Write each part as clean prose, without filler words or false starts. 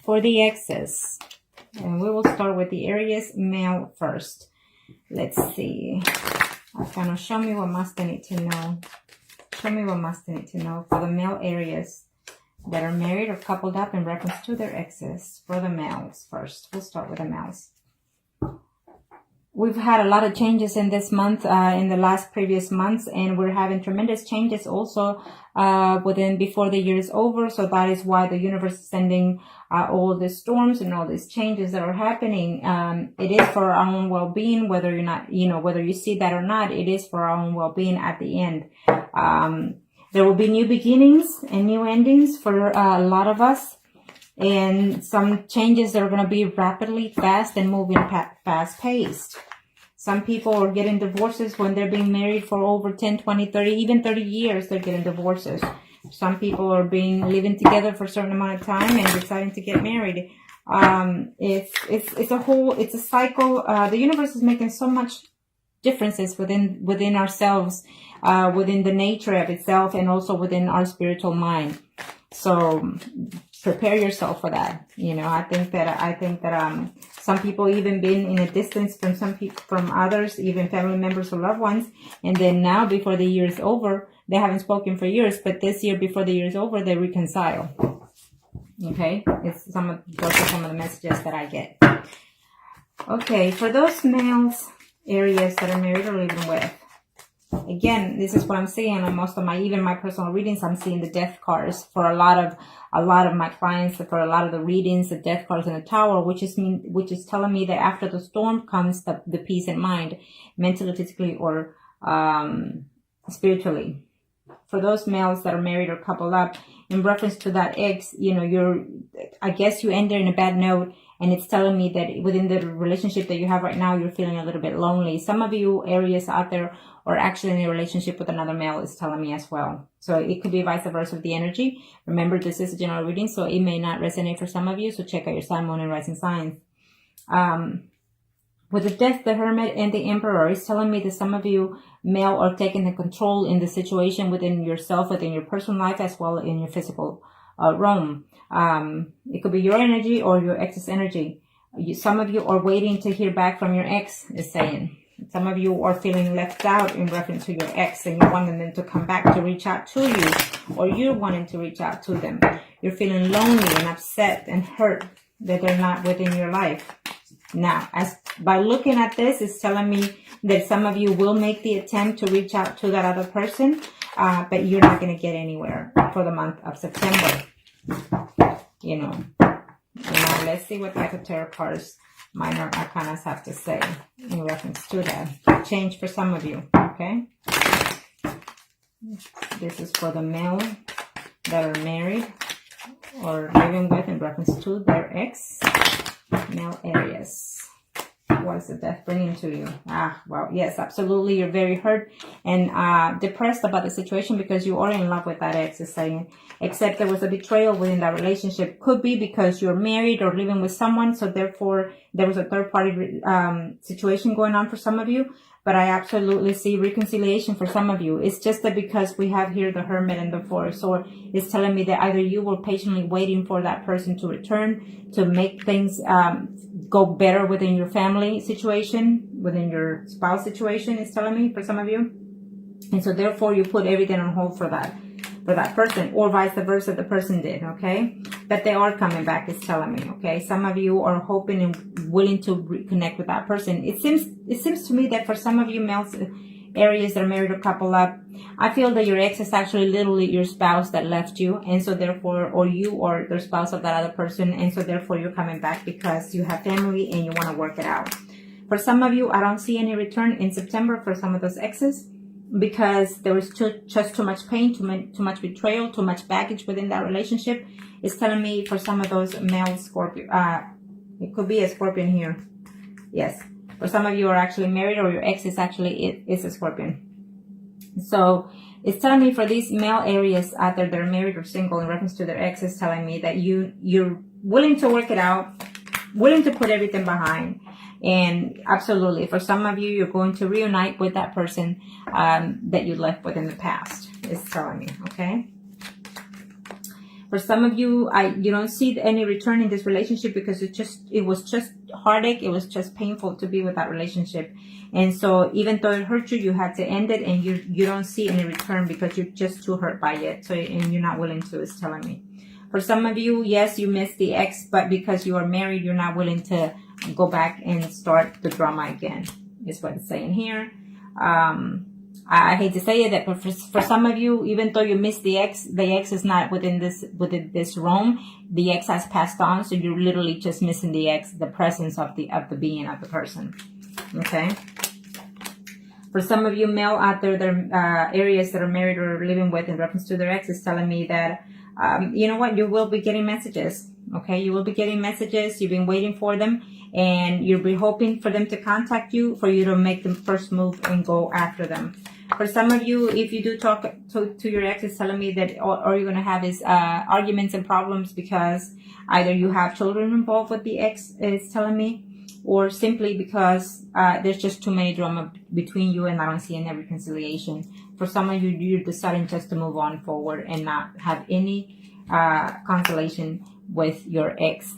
for the exes. And we will start with the Aries male first. Let's see. Arcana, show me what must they need to know. Show me what must they need to know for the male Aries that are married or coupled up in reference to their exes. For the males first. We'll start with the males. We've had a lot of changes in this month, in the last previous months, and we're having tremendous changes also before the year is over. So that is why the universe is sending all the storms and all these changes that are happening. It is for our own well-being, whether you're not, whether you see that or not, it is for our own well-being at the end. There will be new beginnings and new endings for a lot of us. And some changes that are going to be rapidly fast and moving fast paced. Some people are getting divorces when they're being married for over 10, 20, 30, even 30 years, they're getting divorces. Some people are living together for a certain amount of time and deciding to get married. It's a cycle. The universe is making so much differences within ourselves, within the nature of itself, and also within our spiritual mind. So prepare yourself for that. I think that some people even been in a distance from others, even family members or loved ones, and then now before the year is over, they haven't spoken for years, but this year before the year is over, they reconcile. Okay, those are some of the messages that I get. Okay, for those males, Aries that are married or living with. Again, this is what I'm seeing on most of even my personal readings. I'm seeing the death cards for a lot of my clients. For a lot of the readings, the death cards in the Tower, which is telling me that after the storm comes the peace in mind, mentally, physically, or spiritually. For those males that are married or coupled up, in reference to that ex, I guess you ended in a bad note. And it's telling me that within the relationship that you have right now, you're feeling a little bit lonely. Some of you Aries out there are actually in a relationship with another male, is telling me as well. So it could be vice versa with the energy. Remember, this is a general reading, so it may not resonate for some of you. So check out your sun, moon, and rising signs. With the Death, the Hermit, and the Emperor, it's telling me that some of you male are taking the control in the situation within yourself, within your personal life, as well in your physical realm. It could be your energy or your ex's energy. Some of you are waiting to hear back from your ex, is saying. Some of you are feeling left out in reference to your ex, and you're wanting them to come back to reach out to you, or you're wanting to reach out to them. You're feeling lonely and upset and hurt that they're not within your life. Now, by looking at this, it's telling me that some of you will make the attempt to reach out to that other person, but you're not going to get anywhere for the month of September. Let's see what type of tarot cards minor arcanas have to say in reference to that. Change for some of you, okay? This is for the male that are married or living with in reference to their ex, male Aries. What is the death bringing to you? Well, yes, absolutely. You're very hurt and depressed about the situation because you are in love with that ex, is saying. Except there was a betrayal within that relationship. Could be because you're married or living with someone, so therefore there was a third-party situation going on for some of you. But I absolutely see reconciliation for some of you. It's just that because we have here the Hermit and the Four of Swords, it's telling me that either you were patiently waiting for that person to return to make things go better within your family situation, within your spouse situation, it's telling me for some of you. And so therefore you put everything on hold for that person, or vice versa, the person did, okay? But they are coming back, it's telling me, okay? Some of you are hoping and willing to reconnect with that person. It seems to me that for some of you males, Aries that are married or couple up, I feel that your ex is actually literally your spouse that left you, and so therefore, or you are the spouse of that other person, and so therefore you're coming back because you have family and you want to work it out. For some of you, I don't see any return in September for some of those exes, because there was just too much pain, too much betrayal, too much baggage within that relationship. It's telling me for some of those male Scorpio, it could be a Scorpion here. Yes. For some of you are actually married, or your ex is actually is a Scorpion. So it's telling me for these male Aries out there that are married or single in reference to their ex, is telling me that you're willing to work it out, willing to put everything behind. And absolutely, for some of you, you're going to reunite with that person that you left with in the past, it's telling me, okay? For some of you, you don't see any return in this relationship because it was just heartache. It was just painful to be with that relationship. And so even though it hurt you, you had to end it, and you don't see any return because you're just too hurt by it. So, and you're not willing to, it's telling me. For some of you, yes, you missed the ex, but because you are married, you're not willing to go back and start the drama again, is what it's saying here. I hate to say it, that but for some of you, even though you missed the ex is not within this realm. The ex has passed on, so you're literally just missing the ex, the presence of the being of the person. Okay. For some of you male out there, that are Aries that are married or living with in reference to their ex, is telling me that you know what, you will be getting messages. Okay, you will be getting messages. You've been waiting for them, and you'll be hoping for them to contact you, for you to make the first move and go after them. For some of you, if you do talk to your ex, it's telling me that all you're going to have is arguments and problems because either you have children involved with the ex, it's telling me, or simply because there's just too many drama between you and I don't see any reconciliation. For some of you, you're deciding just to move on forward and not have any consolation with your ex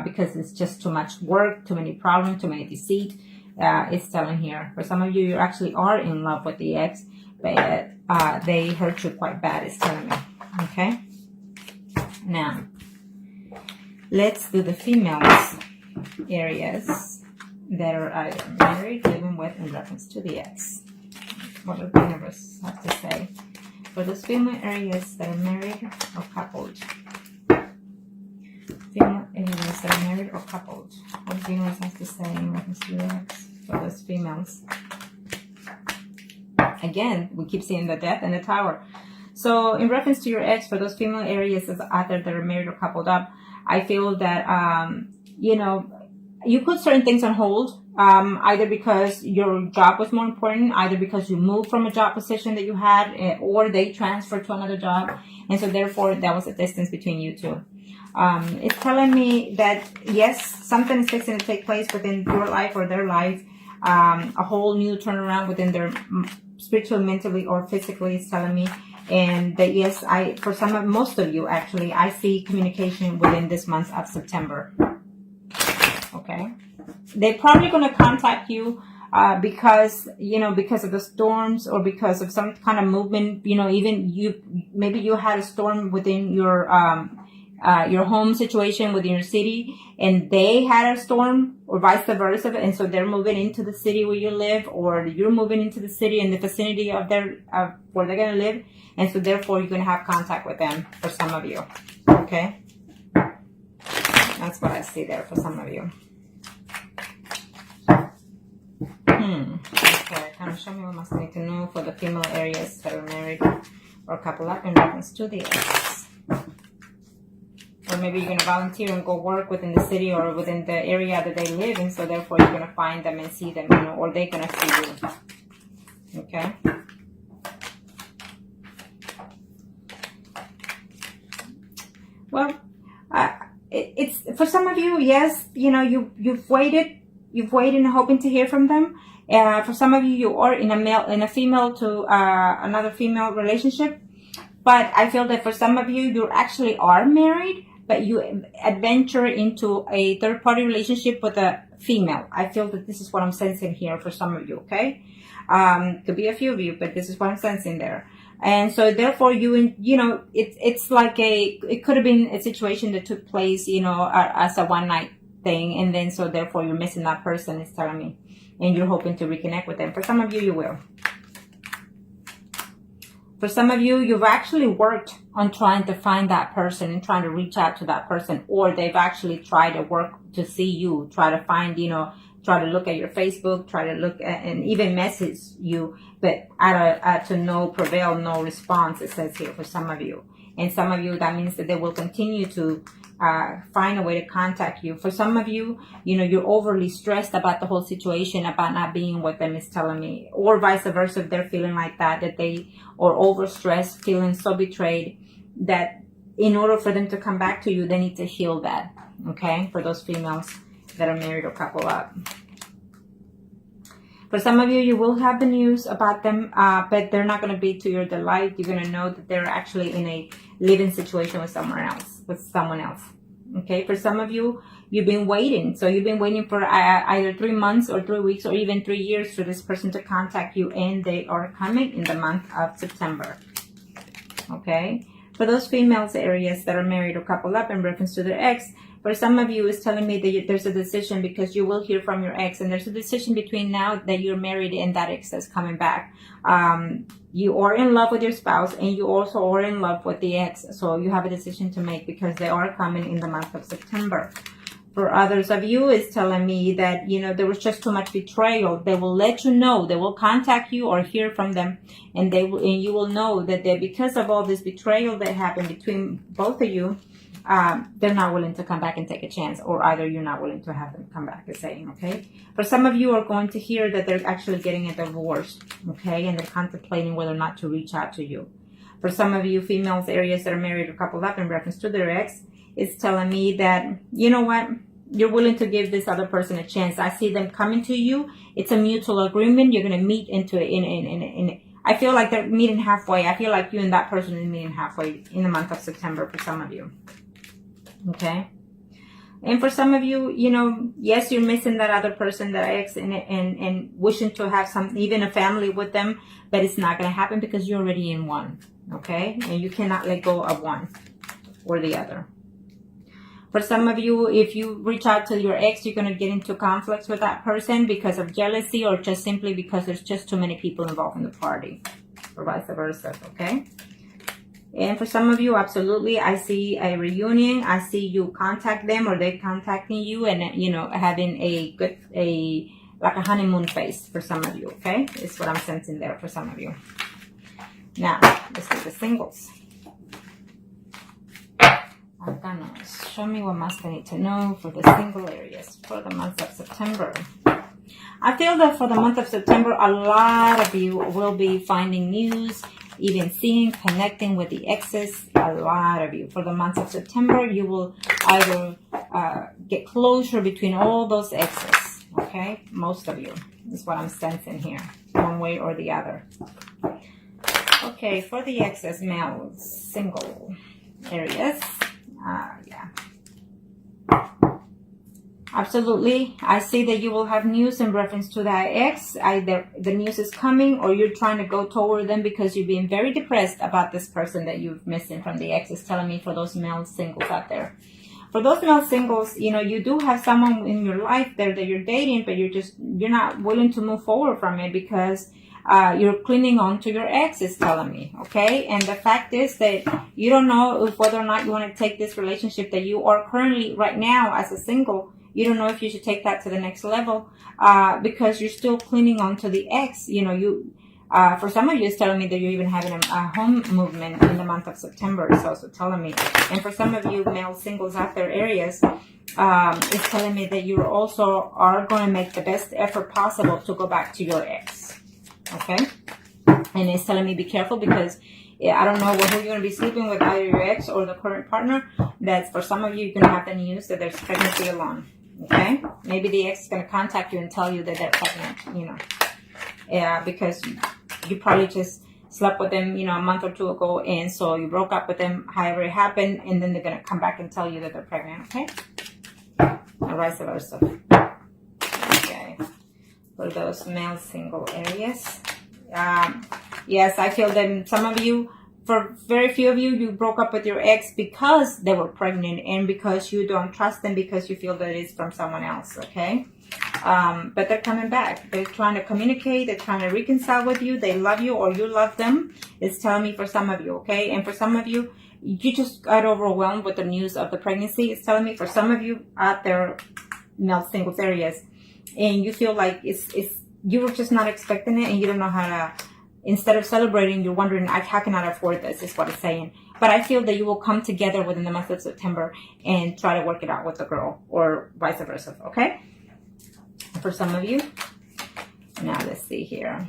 because it's just too much work, too many problems, too many deceit. It's telling here. For some of you, you actually are in love with the ex, but they hurt you quite bad, it's telling me. Okay? Now, let's do the females, Aries, that are either married, living with, in reference to the ex. What does the universe have to say for those female Aries that are married or coupled? Female Aries that are married or coupled. What does the universe have to say in reference to the ex for those females? Again, we keep seeing the Death and the Tower. So in reference to your ex, for those female Aries out there that are married or coupled up, I feel that, you know, you put certain things on hold, either because your job was more important, either because you moved from a job position that you had, or they transferred to another job. And so therefore, there was a distance between you two. It's telling me that, yes, something is fixing to take place within your life or their life. A whole new turnaround within their spiritually, mentally, or physically, is telling me. And that, yes, for most of you, actually, I see communication within this month of September. Okay. They're probably going to contact you because of the storms, or because of some kind of movement. You know, maybe you had a storm within your home situation within your city, and they had a storm, or vice versa, and so they're moving into the city where you live, or you're moving into the city in the vicinity of where they're going to live, and so therefore you're going to have contact with them for some of you. Okay, that's what I see there for some of you. Okay, kind of show me what must need to know for the female Aries that are married or couple up in reference to the ex. Or maybe you're going to volunteer and go work within the city or within the area that they live in, so therefore you're going to find them and see them, you know, or they're going to see you. Okay? Well, it's for some of you, yes, you know, you've waited and hoping to hear from them. For some of you, you are in a female to another female relationship. But I feel that for some of you, you actually are married, but you adventure into a third-party relationship with a female. I feel that this is what I'm sensing here for some of you, okay? Could be a few of you, but this is what I'm sensing there. And so therefore, you know, it's like it could have been a situation that took place, you know, as a one-night thing. And then so therefore, you're missing that person, it's telling me. And you're hoping to reconnect with them. For some of you, you will. For some of you, you've actually worked on trying to find that person and trying to reach out to that person, or they've actually tried to work to see you, try to find, you know, try to look at your Facebook, try to look at, and even message you, but to no prevail, no response, it says here for some of you. And some of you, that means that they will continue to find a way to contact you. For some of you, you know, you're overly stressed about the whole situation, about not being with them, is telling me, or vice versa, if they're feeling like that they are overstressed, feeling so betrayed, that in order for them to come back to you, they need to heal that. Okay, for those females that are married or couple up. For some of you, you will have the news about them, but they're not going to be to your delight. You're going to know that they're actually in a living situation with someone else. Okay, for some of you, you've been waiting. So you've been waiting for either 3 months or 3 weeks or even 3 years for this person to contact you, and they are coming in the month of September. Okay, for those females, Aries, that are married or coupled up in reference to their ex, for some of you, it's telling me that there's a decision, because you will hear from your ex, and there's a decision between now that you're married and that ex that's coming back. You are in love with your spouse, and you also are in love with the ex. So you have a decision to make, because they are coming in the month of September. For others of you, it's telling me that, you know, there was just too much betrayal. They will let you know. They will contact you or hear from them, and you will know that because of all this betrayal that happened between both of you, they're not willing to come back and take a chance, or either you're not willing to have them come back, is saying, okay? For some of you are going to hear that they're actually getting a divorce, okay? And they're contemplating whether or not to reach out to you. For some of you females, Aries, that are married or coupled up in reference to their ex, it's telling me that, you know what, you're willing to give this other person a chance. I see them coming to you. It's a mutual agreement. You're going to meet into it I feel like they're meeting halfway. I feel like you and that person is meeting halfway in the month of September for some of you. Okay, and for some of you, you know, yes, you're missing that other person, that ex, and wishing to have even a family with them, but it's not going to happen because you're already in one. Okay, and you cannot let go of one or the other. For some of you, if you reach out to your ex, you're going to get into conflicts with that person because of jealousy, or just simply because there's just too many people involved in the party, or vice versa. Okay. And for some of you, absolutely, I see a reunion. I see you contact them, or they contacting you, and, you know, having like a honeymoon phase for some of you, okay? It's what I'm sensing there for some of you. Now, let's do the singles. Arcanos, show me what más I need to know for the single Aries for the month of September. I feel that for the month of September, a lot of you will be finding news, even seeing, connecting with the exes. A lot of you. For the month of September, you will either get closure between all those exes. Okay? Most of you is what I'm sensing here, one way or the other. Okay, for the exes, males, single Aries. Yeah. Absolutely. I see that you will have news in reference to that ex. Either the news is coming, or you're trying to go toward them because you're being very depressed about this person that you've missing from the ex. Is telling me for those male singles out there. For those male singles, you know, you do have someone in your life there that you're dating, but you're not willing to move forward from it because you're clinging on to your ex, is telling me, okay? And the fact is that you don't know whether or not you want to take this relationship that you are currently right now as a single. You don't know if you should take that to the next level because you're still clinging on to the ex. You know, for some of you, it's telling me that you're even having a home movement in the month of September. It's also telling me. And for some of you male singles out there, Aries, it's telling me that you also are going to make the best effort possible to go back to your ex. Okay? And it's telling me be careful because I don't know who you're going to be sleeping with, either your ex or the current partner. That's for some of you, you're going to have the news that there's pregnancy along. Okay? Maybe the ex is going to contact you and tell you that they're pregnant, you know. Yeah, because you probably just slept with them, you know, a month or two ago, and so you broke up with them, however it happened, and then they're going to come back and tell you that they're pregnant, okay? Or vice versa. Okay. For those male single Aries. Yes, I feel that some of you, for very few of you, you broke up with your ex because they were pregnant and because you don't trust them because you feel that it's from someone else, okay? But they're coming back. They're trying to communicate. They're trying to reconcile with you. They love you or you love them. It's telling me for some of you, okay? And for some of you, you just got overwhelmed with the news of the pregnancy. It's telling me for some of you out there, male singles Aries, and you feel like you were just not expecting it and you don't know how to, instead of celebrating, you're wondering, how can I afford this, is what it's saying. But I feel that you will come together within the month of September and try to work it out with the girl or vice versa, okay? For some of you. Now, let's see here.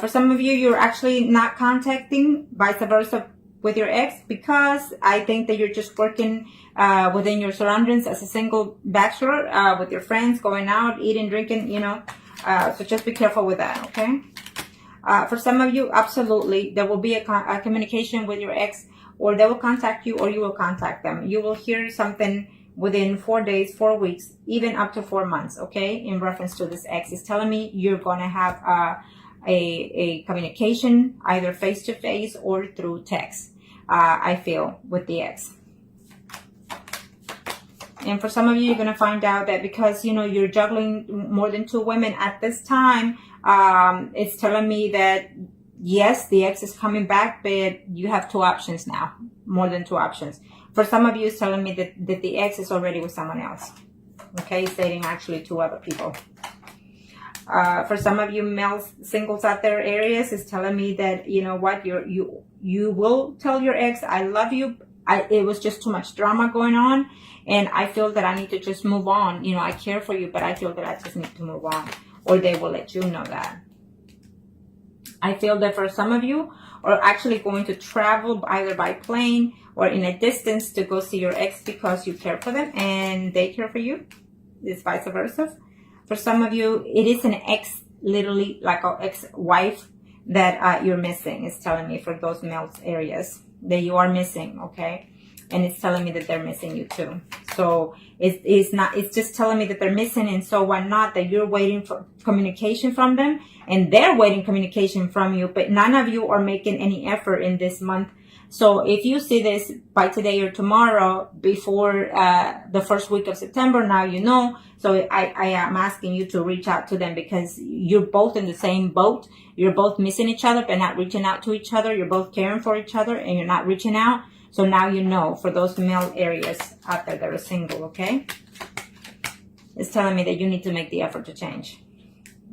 For some of you, you're actually not contacting vice versa with your ex because I think that you're just working within your surroundings as a single bachelor with your friends, going out, eating, drinking, you know. So just be careful with that, okay? For some of you, absolutely, there will be a communication with your ex, or they will contact you, or you will contact them. You will hear something within 4 days, 4 weeks, even up to 4 months, okay? In reference to this ex, it's telling me you're going to have a communication, either face-to-face or through text, I feel, with the ex. And for some of you, you're going to find out that because, you know, you're juggling more than 2 women at this time, it's telling me that, yes, the ex is coming back, but you have 2 options now, more than 2 options. For some of you, it's telling me that the ex is already with someone else. Okay, he's dating actually 2 other people. For some of you male singles out there, Aries, is telling me that, you know what, you will tell your ex, I love you. It was just too much drama going on, and I feel that I need to just move on. You know, I care for you, but I feel that I just need to move on, or they will let you know that. I feel that for some of you are actually going to travel either by plane or in a distance to go see your ex because you care for them and they care for you. It's vice versa. For some of you, it is an ex, literally like an ex-wife that you're missing. It's telling me for those male areas that you are missing, okay? And it's telling me that they're missing you too. So it's just telling me that they're missing, and so why not that you're waiting for communication from them and they're waiting communication from you, but none of you are making any effort in this month. So if you see this by today or tomorrow before the first week of September, now you know. So I am asking you to reach out to them because you're both in the same boat. You're both missing each other but not reaching out to each other. You're both caring for each other and you're not reaching out. So now you know, for those male areas out there that are single, okay? It's telling me that you need to make the effort to change.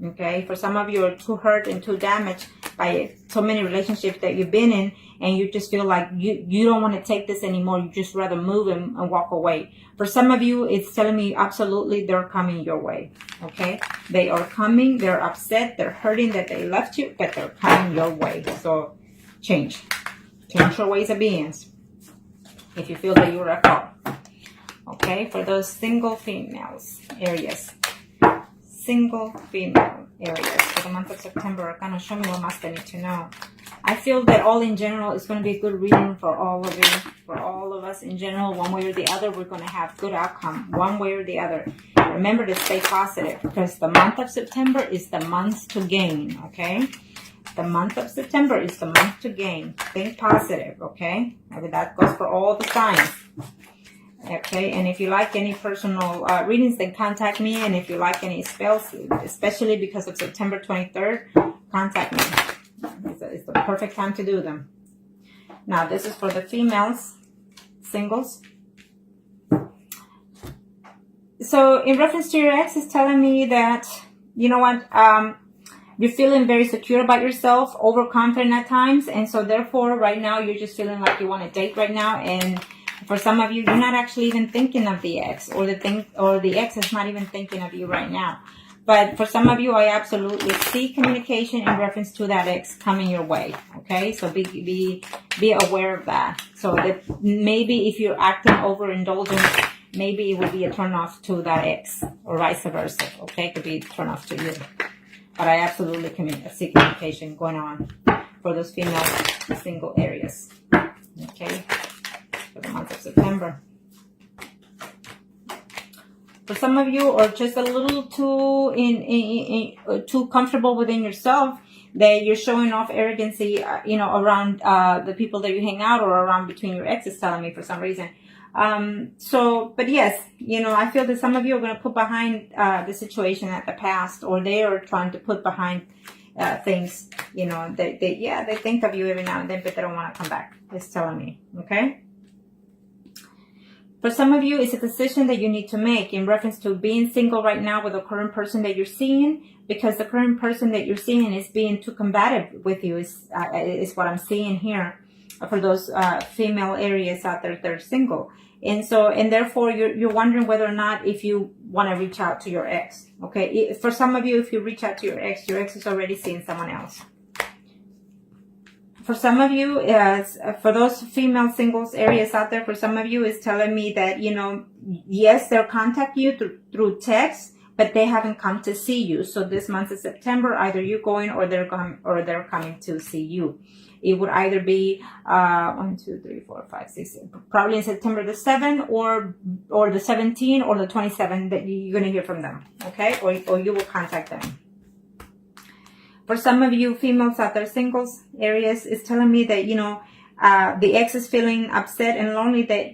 Okay? For some of you are too hurt and too damaged by so many relationships that you've been in, and you just feel like you don't want to take this anymore. You just rather move and walk away. For some of you, it's telling me absolutely they're coming your way. Okay? They are coming. They're upset. They're hurting that they left you, but they're coming your way. So change. Change your ways of being. If you feel that you were at fault. Okay? For those single females areas. Single female areas for the month of September. Kind of show me what must I need to know. I feel that all in general is going to be a good reading for all of you, for all of us in general. One way or the other, we're going to have good outcome, one way or the other. Remember to stay positive because the month of September is the month to gain, okay? The month of September is the month to gain. Think positive, okay? And that goes for all the signs. Okay, and if you like any personal readings, then contact me. And if you like any spells, especially because of September 23rd, contact me. It's the perfect time to do them. Now, this is for the females, singles. So, in reference to your ex, it's telling me that, you know what, you're feeling very secure about yourself, overconfident at times. And so, therefore, right now, you're just feeling like you want to date right now. And for some of you, you're not actually even thinking of the ex, or the ex is not even thinking of you right now. But for some of you, I absolutely see communication in reference to that ex coming your way. Okay, so be aware of that. So that maybe if you're acting overindulgent, maybe it would be a turnoff to that ex, or vice versa. Okay, it could be a turnoff to you. But I absolutely see communication going on for those female single areas. Okay. For the month of September. For some of you are just a little too comfortable within yourself that you're showing off arrogancy, around the people that you hang out or around between your exes, telling me for some reason. But yes, I feel that some of you are going to put behind the situation at the past, or they are trying to put behind things, they think of you every now and then, but they don't want to come back. It's telling me, okay? For some of you, it's a decision that you need to make in reference to being single right now with the current person that you're seeing, because the current person that you're seeing is being too combative with you, is what I'm seeing here for those female areas out there that are single. And therefore, you're wondering whether or not if you want to reach out to your ex. Okay, for some of you, if you reach out to your ex is already seeing someone else. For some of you, for those female singles areas out there, for some of you, it's telling me that, yes, they'll contact you through text, but they haven't come to see you. So this month of September, either you're going or they're coming to see you. It would either be 1, 2, 3, 4, 5, 6, probably in September the 7th or the 17th or the 27th that you're going to hear from them, okay? Or you will contact them. For some of you females out there, singles, Aries, is telling me that, you know, the ex is feeling upset and lonely, that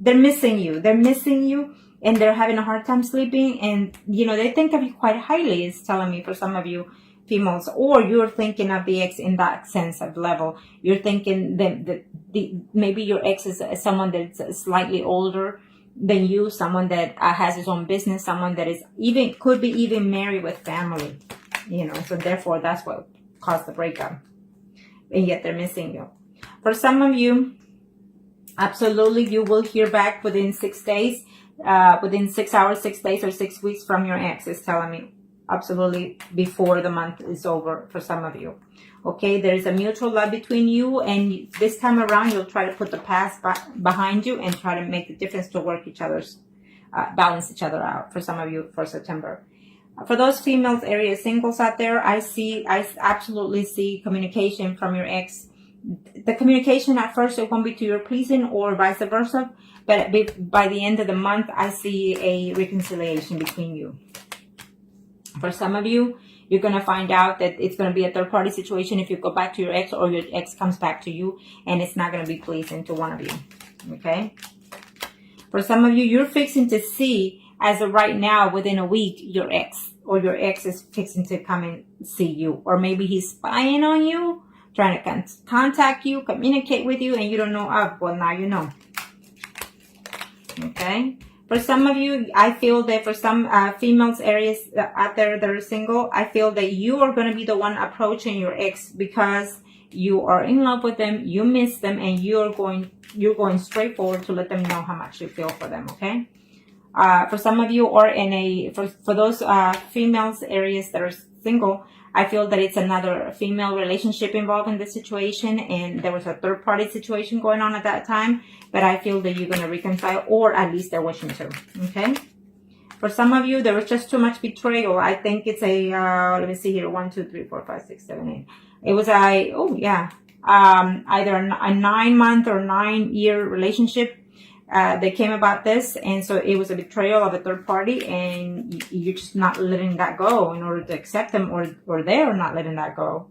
they're missing you. They're missing you and they're having a hard time sleeping. And, you know, they think of you quite highly, it's telling me, for some of you females. Or you're thinking of the ex in that sense of level. You're thinking that maybe your ex is someone that's slightly older than you, someone that has his own business, someone that is could be even married with family. You know, so therefore that's what caused the breakup. And yet they're missing you. For some of you, absolutely, you will hear back within 6 days, within 6 hours, 6 days, or 6 weeks from your ex, is telling me. Absolutely, before the month is over for some of you. Okay, there's a mutual love between you, and this time around, you'll try to put the past behind you and try to make the difference to work balance each other out for some of you for September. For those females, Aries singles out there, I absolutely see communication from your ex. The communication at first, it won't be to your pleasing or vice versa, but by the end of the month, I see a reconciliation between you. For some of you, you're going to find out that it's going to be a third-party situation if you go back to your ex, or your ex comes back to you, and it's not going to be pleasing to one of you. Okay? For some of you, you're fixing to see, as of right now, within a week, your ex, or your ex is fixing to come and see you. Or maybe he's spying on you, trying to contact you, communicate with you, and you don't know of. Well, now you know. Okay? For some of you, I feel that for some females, Aries out there that are single, I feel that you are going to be the one approaching your ex because you are in love with them, you miss them, and you're going straight forward to let them know how much you feel for them, okay? For some of you, or for those females, Aries that are single, I feel that it's another female relationship involved in this situation, and there was a third-party situation going on at that time, but I feel that you're going to reconcile, or at least they're wishing to, okay? For some of you, there was just too much betrayal. I think it's let me see here, 1, 2, 3, 4, 5, 6, 7, 8. It was either a 9-month or 9-year relationship. They came about this, and so it was a betrayal of a third party, and you're just not letting that go in order to accept them, or they're not letting that go.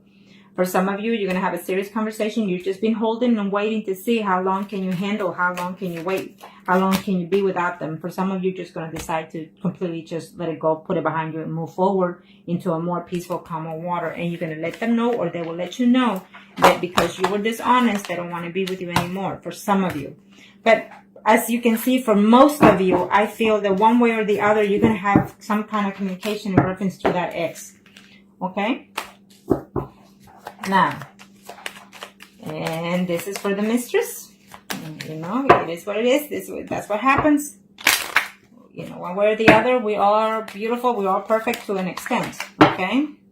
For some of you, you're going to have a serious conversation. You've just been holding and waiting to see how long can you handle, how long can you wait, how long can you be without them. For some of you, you're just going to decide to completely just let it go, put it behind you, and move forward into a more peaceful, calmer water. And you're going to let them know, or they will let you know, that because you were dishonest, they don't want to be with you anymore, for some of you. But as you can see, for most of you, I feel that one way or the other, you're going to have some kind of communication in reference to that ex. Okay? Now, and this is for the mistress. You know, it is what it is. That's what happens. You know, one way or the other, we are beautiful. We are perfect to an extent. Okay?